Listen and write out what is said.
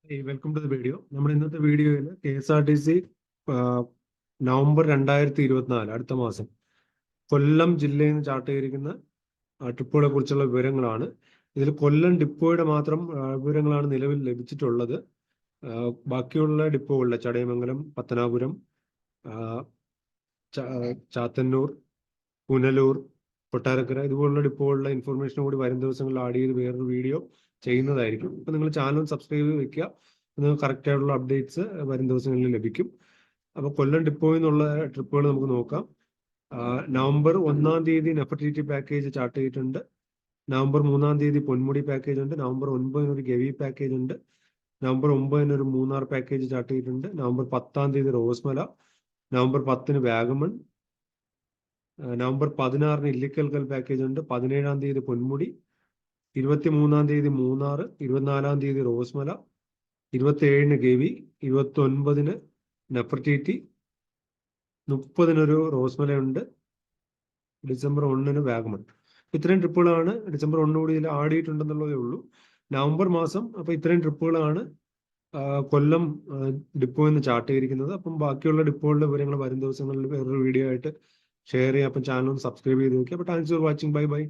Hey, welcome to the video. നമ്മൾ ഇന്നത്തെ വീഡിയോയിൽ KSRTC നവംബർ 2024 അടുത്ത മാസം കൊല്ലം ജില്ലയിൽ നിന്ന് ചാർട്ട് ചെയ്തിരിക്കുന്ന ട്രിപ്പുകളെ കുറിച്ചുള്ള വിവരങ്ങളാണ്. ഇതിൽ കൊല്ലം ഡിപ്പോയുടെ മാത്രം വിവരങ്ങളാണ് നിലവിൽ ലഭിച്ചിട്ടുള്ളത്. ബാക്കിയുള്ള ഡിപ്പോകളിലെ ചടയമംഗലം, പത്തനാപുരം, ചാത്തന്നൂർ, പുനലൂർ, കൊട്ടാരക്കര ഇതുപോലുള്ള ഡിപ്പോകളിലെ ഇൻഫർമേഷൻ കൂടി വരും ദിവസങ്ങളിൽ ആഡ് ചെയ്ത് വേറൊരു വീഡിയോ ചെയ്യുന്നതായിരിക്കും. അപ്പൊ നിങ്ങൾ ചാനൽ സബ്സ്ക്രൈബ് ചെയ്ത് വെക്കുക. നിങ്ങൾക്ക് കറക്റ്റ് ആയിട്ടുള്ള അപ്ഡേറ്റ്സ് വരും ദിവസങ്ങളിൽ ലഭിക്കും. അപ്പൊ കൊല്ലം ഡിപ്പോയിൽ നിന്നുള്ള ട്രിപ്പുകൾ നമുക്ക് നോക്കാം. നവംബർ 1-ാം തീയതി നെഫർട്ടിറ്റി പാക്കേജ് ചാർട്ട് ചെയ്തിട്ടുണ്ട്. നവംബർ 3-ാം തീയതി പൊന്മുടി പാക്കേജ് ഉണ്ട്. നവംബർ 9-ന് ഒരു ഗവി പാക്കേജ് ഉണ്ട്. നവംബർ 9-ന് ഒരു മൂന്നാർ പാക്കേജ് ചാർട്ട് ചെയ്തിട്ടുണ്ട്. നവംബർ 10-ാം തീയതി റോസ്മല, നവംബർ 10-ന് വാഗമൺ, നവംബർ 16-ന് ഇല്ലിക്കൽക്കൽ പാക്കേജ് ഉണ്ട്. 17-ാം തീയതി പൊന്മുടി, 23-ാം തീയതി മൂന്നാർ, 24-ാം തീയതി റോസ്മല, 27-ന് ഗവി, 29-ന് നെഫർട്ടിറ്റി, 30-നൊരു റോസ്മലയുണ്ട്, ഡിസംബർ 1-ന് വാഗമൺ. ഇത്രയും ട്രിപ്പുകളാണ് ഡിസംബർ 1 കൂടി ഇതിൽ ആഡ് ചെയ്തിട്ടുണ്ടെന്നുള്ളതേ ഉള്ളൂ. നവംബർ മാസം അപ്പൊ ഇത്രയും ട്രിപ്പുകളാണ് കൊല്ലം ഡിപ്പോയിൽ നിന്ന് ചാർട്ട് ചെയ്തിരിക്കുന്നത്. അപ്പം ബാക്കിയുള്ള ഡിപ്പോകളുടെ വിവരങ്ങൾ വരും ദിവസങ്ങളിൽ വേറൊരു വീഡിയോ ആയിട്ട് ഷെയർ ചെയ്യാം. അപ്പം ചാനൽ ഒന്ന് സബ്സ്ക്രൈബ് ചെയ്ത് നോക്കി. അപ്പോൾ thanks for watching. Bye bye.